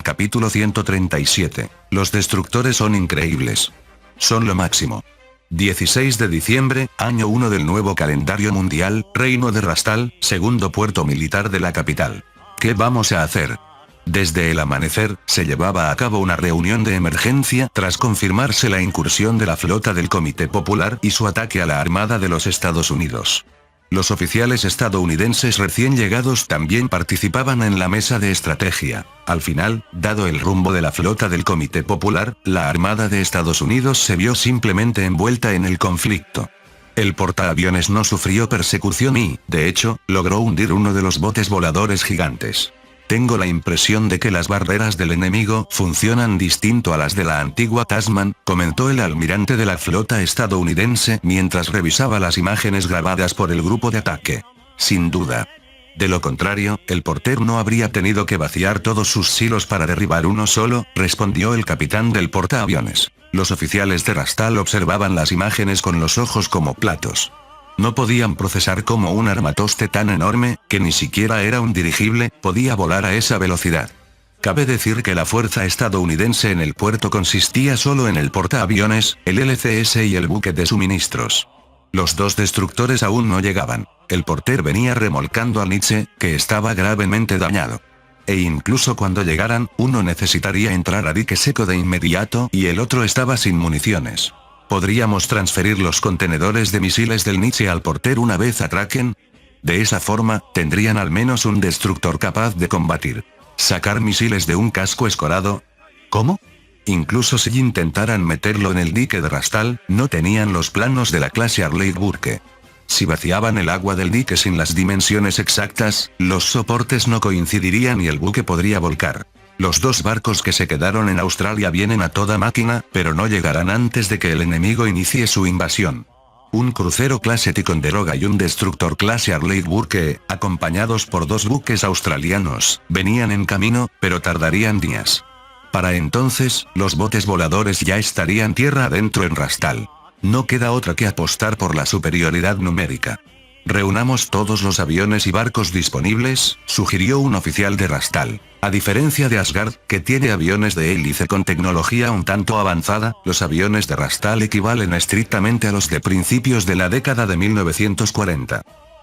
Capítulo 137. Los destructores son increíbles. Son lo máximo. 16 de diciembre, año 1 del nuevo calendario mundial, Reino de Rastal, segundo puerto militar de la capital. ¿Qué vamos a hacer? Desde el amanecer, se llevaba a cabo una reunión de emergencia tras confirmarse la incursión de la flota del Comité Popular y su ataque a la Armada de los Estados Unidos. Los oficiales estadounidenses recién llegados también participaban en la mesa de estrategia. Al final, dado el rumbo de la flota del Comité Popular, la Armada de Estados Unidos se vio simplemente envuelta en el conflicto. El portaaviones no sufrió persecución y, de hecho, logró hundir uno de los botes voladores gigantes. Tengo la impresión de que las barreras del enemigo funcionan distinto a las de la antigua Tasman, comentó el almirante de la flota estadounidense mientras revisaba las imágenes grabadas por el grupo de ataque. Sin duda. De lo contrario, el portero no habría tenido que vaciar todos sus silos para derribar uno solo, respondió el capitán del portaaviones. Los oficiales de Rastal observaban las imágenes con los ojos como platos. No podían procesar cómo un armatoste tan enorme, que ni siquiera era un dirigible, podía volar a esa velocidad. Cabe decir que la fuerza estadounidense en el puerto consistía solo en el portaaviones, el LCS y el buque de suministros. Los dos destructores aún no llegaban. El portero venía remolcando al Nietzsche, que estaba gravemente dañado. E incluso cuando llegaran, uno necesitaría entrar a dique seco de inmediato y el otro estaba sin municiones. ¿Podríamos transferir los contenedores de misiles del Nietzsche al portero una vez atraquen? De esa forma, tendrían al menos un destructor capaz de combatir. ¿Sacar misiles de un casco escorado? ¿Cómo? Incluso si intentaran meterlo en el dique de Rastal, no tenían los planos de la clase Arleigh Burke. Si vaciaban el agua del dique sin las dimensiones exactas, los soportes no coincidirían y el buque podría volcar. Los dos barcos que se quedaron en Australia vienen a toda máquina, pero no llegarán antes de que el enemigo inicie su invasión. Un crucero clase Ticonderoga y un destructor clase Arleigh Burke, acompañados por dos buques australianos, venían en camino, pero tardarían días. Para entonces, los botes voladores ya estarían tierra adentro en Rastal. No queda otra que apostar por la superioridad numérica. Reunamos todos los aviones y barcos disponibles, sugirió un oficial de Rastal. A diferencia de Asgard, que tiene aviones de hélice con tecnología un tanto avanzada, los aviones de Rastal equivalen estrictamente a los de principios de la década de 1940.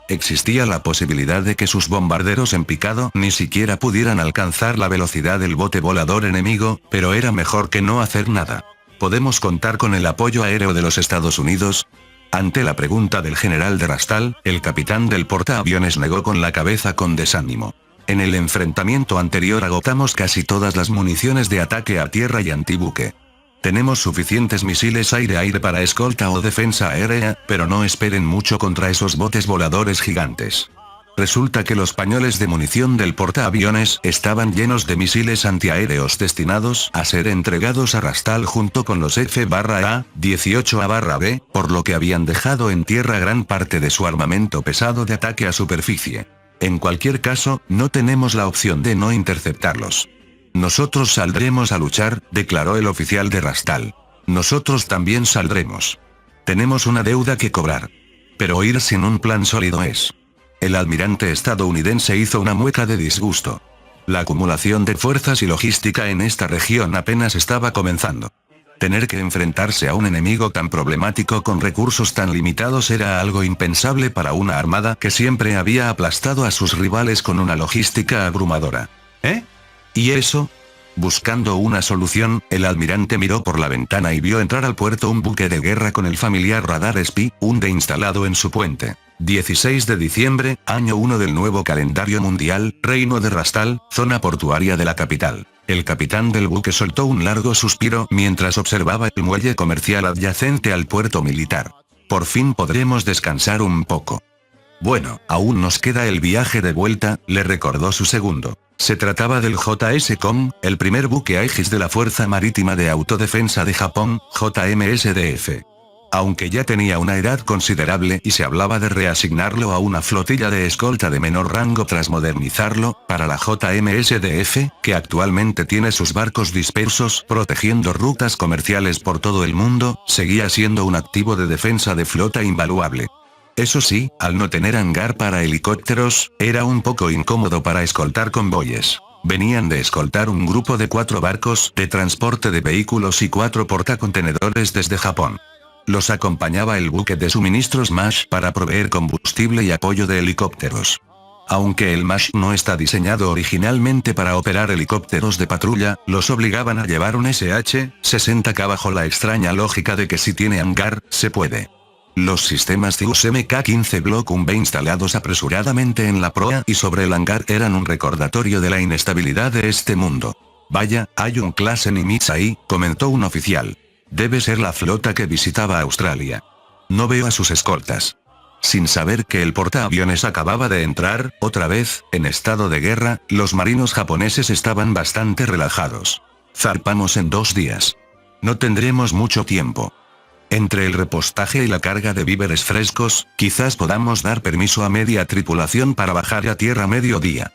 Existía la posibilidad de que sus bombarderos en picado ni siquiera pudieran alcanzar la velocidad del bote volador enemigo, pero era mejor que no hacer nada. ¿Podemos contar con el apoyo aéreo de los Estados Unidos? Ante la pregunta del general de Rastal, el capitán del portaaviones negó con la cabeza con desánimo. En el enfrentamiento anterior agotamos casi todas las municiones de ataque a tierra y antibuque. Tenemos suficientes misiles aire-aire para escolta o defensa aérea, pero no esperen mucho contra esos botes voladores gigantes. Resulta que los pañoles de munición del portaaviones estaban llenos de misiles antiaéreos destinados a ser entregados a Rastal junto con los F-A-18A-B, por lo que habían dejado en tierra gran parte de su armamento pesado de ataque a superficie. En cualquier caso, no tenemos la opción de no interceptarlos. Nosotros saldremos a luchar, declaró el oficial de Rastal. Nosotros también saldremos. Tenemos una deuda que cobrar. Pero ir sin un plan sólido es. El almirante estadounidense hizo una mueca de disgusto. La acumulación de fuerzas y logística en esta región apenas estaba comenzando. Tener que enfrentarse a un enemigo tan problemático con recursos tan limitados era algo impensable para una armada que siempre había aplastado a sus rivales con una logística abrumadora. ¿Eh? ¿Y eso? Buscando una solución, el almirante miró por la ventana y vio entrar al puerto un buque de guerra con el familiar radar Spy-1 instalado en su puente. 16 de diciembre, año 1 del nuevo calendario mundial, Reino de Rastal, zona portuaria de la capital. El capitán del buque soltó un largo suspiro mientras observaba el muelle comercial adyacente al puerto militar. Por fin podremos descansar un poco. Bueno, aún nos queda el viaje de vuelta, le recordó su segundo. Se trataba del JS Kong, el primer buque Aegis de la Fuerza Marítima de Autodefensa de Japón, JMSDF. Aunque ya tenía una edad considerable y se hablaba de reasignarlo a una flotilla de escolta de menor rango tras modernizarlo, para la JMSDF, que actualmente tiene sus barcos dispersos protegiendo rutas comerciales por todo el mundo, seguía siendo un activo de defensa de flota invaluable. Eso sí, al no tener hangar para helicópteros, era un poco incómodo para escoltar convoyes. Venían de escoltar un grupo de 4 barcos de transporte de vehículos y 4 portacontenedores desde Japón. Los acompañaba el buque de suministros MASH para proveer combustible y apoyo de helicópteros. Aunque el MASH no está diseñado originalmente para operar helicópteros de patrulla, los obligaban a llevar un SH-60K bajo la extraña lógica de que si tiene hangar, se puede. Los sistemas Zeus Mk-15 Block 1B instalados apresuradamente en la proa y sobre el hangar eran un recordatorio de la inestabilidad de este mundo. Vaya, hay un clase Nimitz ahí, comentó un oficial. Debe ser la flota que visitaba Australia. No veo a sus escoltas. Sin saber que el portaaviones acababa de entrar, otra vez, en estado de guerra, los marinos japoneses estaban bastante relajados. Zarpamos en 2 días. No tendremos mucho tiempo. Entre el repostaje y la carga de víveres frescos, quizás podamos dar permiso a media tripulación para bajar a tierra a mediodía.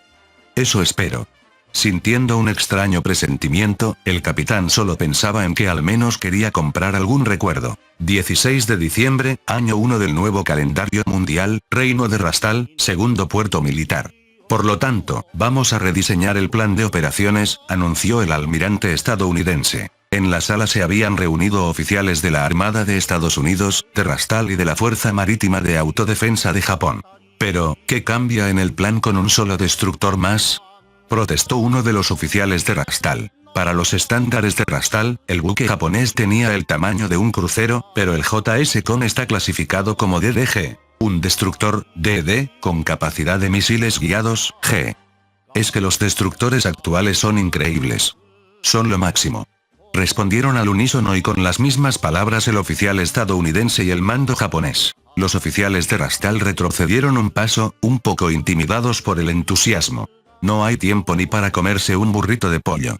Eso espero. Sintiendo un extraño presentimiento, el capitán solo pensaba en que al menos quería comprar algún recuerdo. 16 de diciembre, año 1 del nuevo calendario mundial, Reino de Rastal, segundo puerto militar. Por lo tanto, vamos a rediseñar el plan de operaciones, anunció el almirante estadounidense. En la sala se habían reunido oficiales de la Armada de Estados Unidos, de Rastal y de la Fuerza Marítima de Autodefensa de Japón. Pero, ¿qué cambia en el plan con un solo destructor más?, protestó uno de los oficiales de Rastal. Para los estándares de Rastal, el buque japonés tenía el tamaño de un crucero, pero el JS Kon está clasificado como DDG, un destructor, DD, con capacidad de misiles guiados, G. Es que los destructores actuales son increíbles. Son lo máximo. Respondieron al unísono y con las mismas palabras el oficial estadounidense y el mando japonés. Los oficiales de Rastal retrocedieron un paso, un poco intimidados por el entusiasmo. No hay tiempo ni para comerse un burrito de pollo.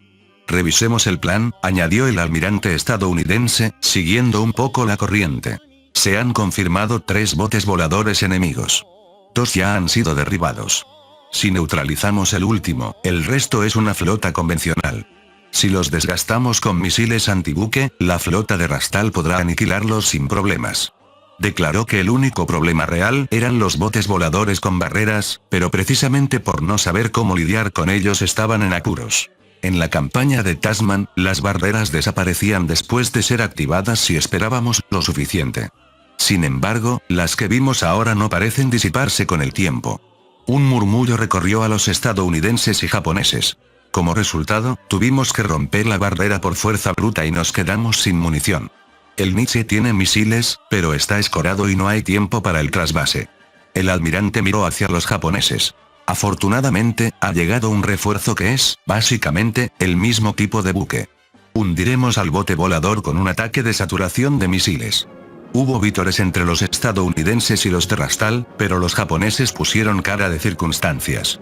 Revisemos el plan, añadió el almirante estadounidense, siguiendo un poco la corriente. Se han confirmado 3 botes voladores enemigos. 2 ya han sido derribados. Si neutralizamos el último, el resto es una flota convencional. Si los desgastamos con misiles antibuque, la flota de Rastal podrá aniquilarlos sin problemas. Declaró que el único problema real eran los botes voladores con barreras, pero precisamente por no saber cómo lidiar con ellos estaban en apuros. En la campaña de Tasman, las barreras desaparecían después de ser activadas si esperábamos lo suficiente. Sin embargo, las que vimos ahora no parecen disiparse con el tiempo. Un murmullo recorrió a los estadounidenses y japoneses. Como resultado, tuvimos que romper la barrera por fuerza bruta y nos quedamos sin munición. El Nietzsche tiene misiles, pero está escorado y no hay tiempo para el trasvase. El almirante miró hacia los japoneses. Afortunadamente, ha llegado un refuerzo que es, básicamente, el mismo tipo de buque. Hundiremos al bote volador con un ataque de saturación de misiles. Hubo vítores entre los estadounidenses y los de Rastal, pero los japoneses pusieron cara de circunstancias.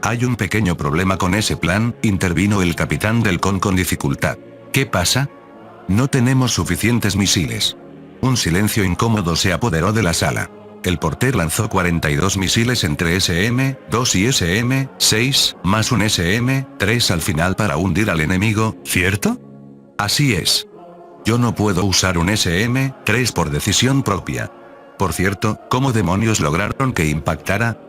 Hay un pequeño problema con ese plan, intervino el capitán del Kon con dificultad. ¿Qué pasa? No tenemos suficientes misiles. Un silencio incómodo se apoderó de la sala. El porter lanzó 42 misiles entre SM-2 y SM-6, más un SM-3 al final para hundir al enemigo, ¿cierto? Así es. Yo no puedo usar un SM-3 por decisión propia. Por cierto, ¿cómo demonios lograron que impactara?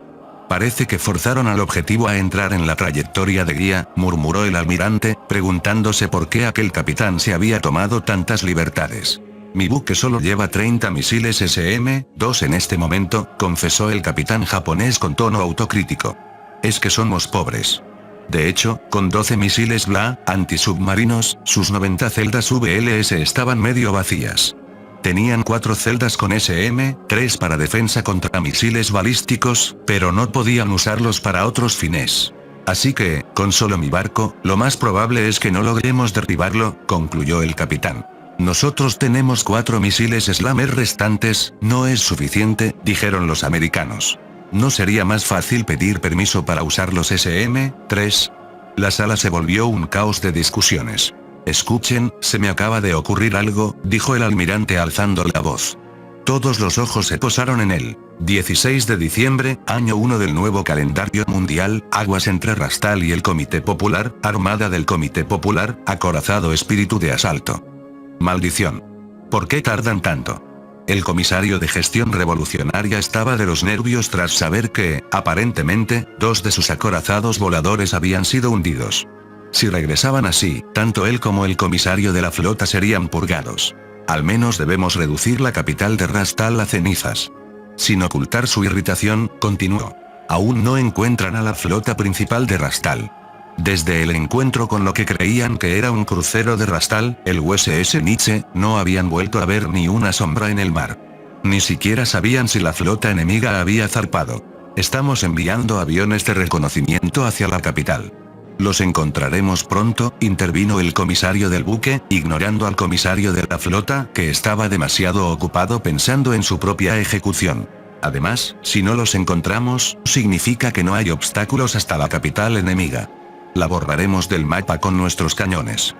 Parece que forzaron al objetivo a entrar en la trayectoria de guía, murmuró el almirante, preguntándose por qué aquel capitán se había tomado tantas libertades. Mi buque solo lleva 30 misiles SM-2 en este momento, confesó el capitán japonés con tono autocrítico. Es que somos pobres. De hecho, con 12 misiles BLA, antisubmarinos, sus 90 celdas VLS estaban medio vacías. Tenían 4 celdas con SM-3 para defensa contra misiles balísticos, pero no podían usarlos para otros fines. Así que, con solo mi barco, lo más probable es que no logremos derribarlo, concluyó el capitán. Nosotros tenemos 4 misiles Slammer restantes, no es suficiente, dijeron los americanos. ¿No sería más fácil pedir permiso para usar los SM-3? La sala se volvió un caos de discusiones. Escuchen, se me acaba de ocurrir algo, dijo el almirante alzando la voz. Todos los ojos se posaron en él. 16 de diciembre, año 1 del nuevo calendario mundial, aguas entre Rastal y el Comité Popular, Armada del Comité Popular, acorazado espíritu de asalto. Maldición. ¿Por qué tardan tanto? El comisario de gestión revolucionaria estaba de los nervios tras saber que, aparentemente, 2 de sus acorazados voladores habían sido hundidos. Si regresaban así, tanto él como el comisario de la flota serían purgados. Al menos debemos reducir la capital de Rastal a cenizas. Sin ocultar su irritación, continuó. Aún no encuentran a la flota principal de Rastal. Desde el encuentro con lo que creían que era un crucero de Rastal, el USS Nietzsche, no habían vuelto a ver ni una sombra en el mar. Ni siquiera sabían si la flota enemiga había zarpado. Estamos enviando aviones de reconocimiento hacia la capital. Los encontraremos pronto, intervino el comisario del buque, ignorando al comisario de la flota, que estaba demasiado ocupado pensando en su propia ejecución. Además, si no los encontramos, significa que no hay obstáculos hasta la capital enemiga. La borraremos del mapa con nuestros cañones.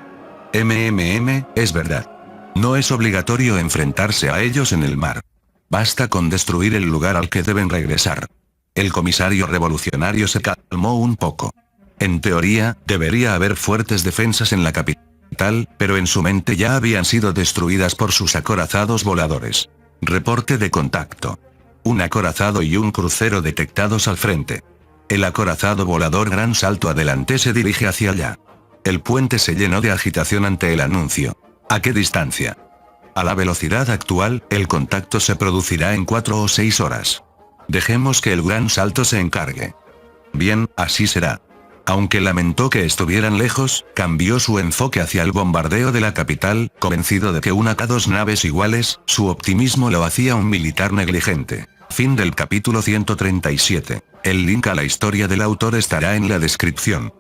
Es verdad. No es obligatorio enfrentarse a ellos en el mar. Basta con destruir el lugar al que deben regresar. El comisario revolucionario se calmó un poco. En teoría, debería haber fuertes defensas en la capital, pero en su mente ya habían sido destruidas por sus acorazados voladores. Reporte de contacto. Un acorazado y un crucero detectados al frente. El acorazado volador Gran Salto Adelante se dirige hacia allá. El puente se llenó de agitación ante el anuncio. ¿A qué distancia? A la velocidad actual, el contacto se producirá en 4 o 6 horas. Dejemos que el Gran Salto se encargue. Bien, así será. Aunque lamentó que estuvieran lejos, cambió su enfoque hacia el bombardeo de la capital, convencido de que una a 2 naves iguales, su optimismo lo hacía un militar negligente. Fin del capítulo 137. El link a la historia del autor estará en la descripción.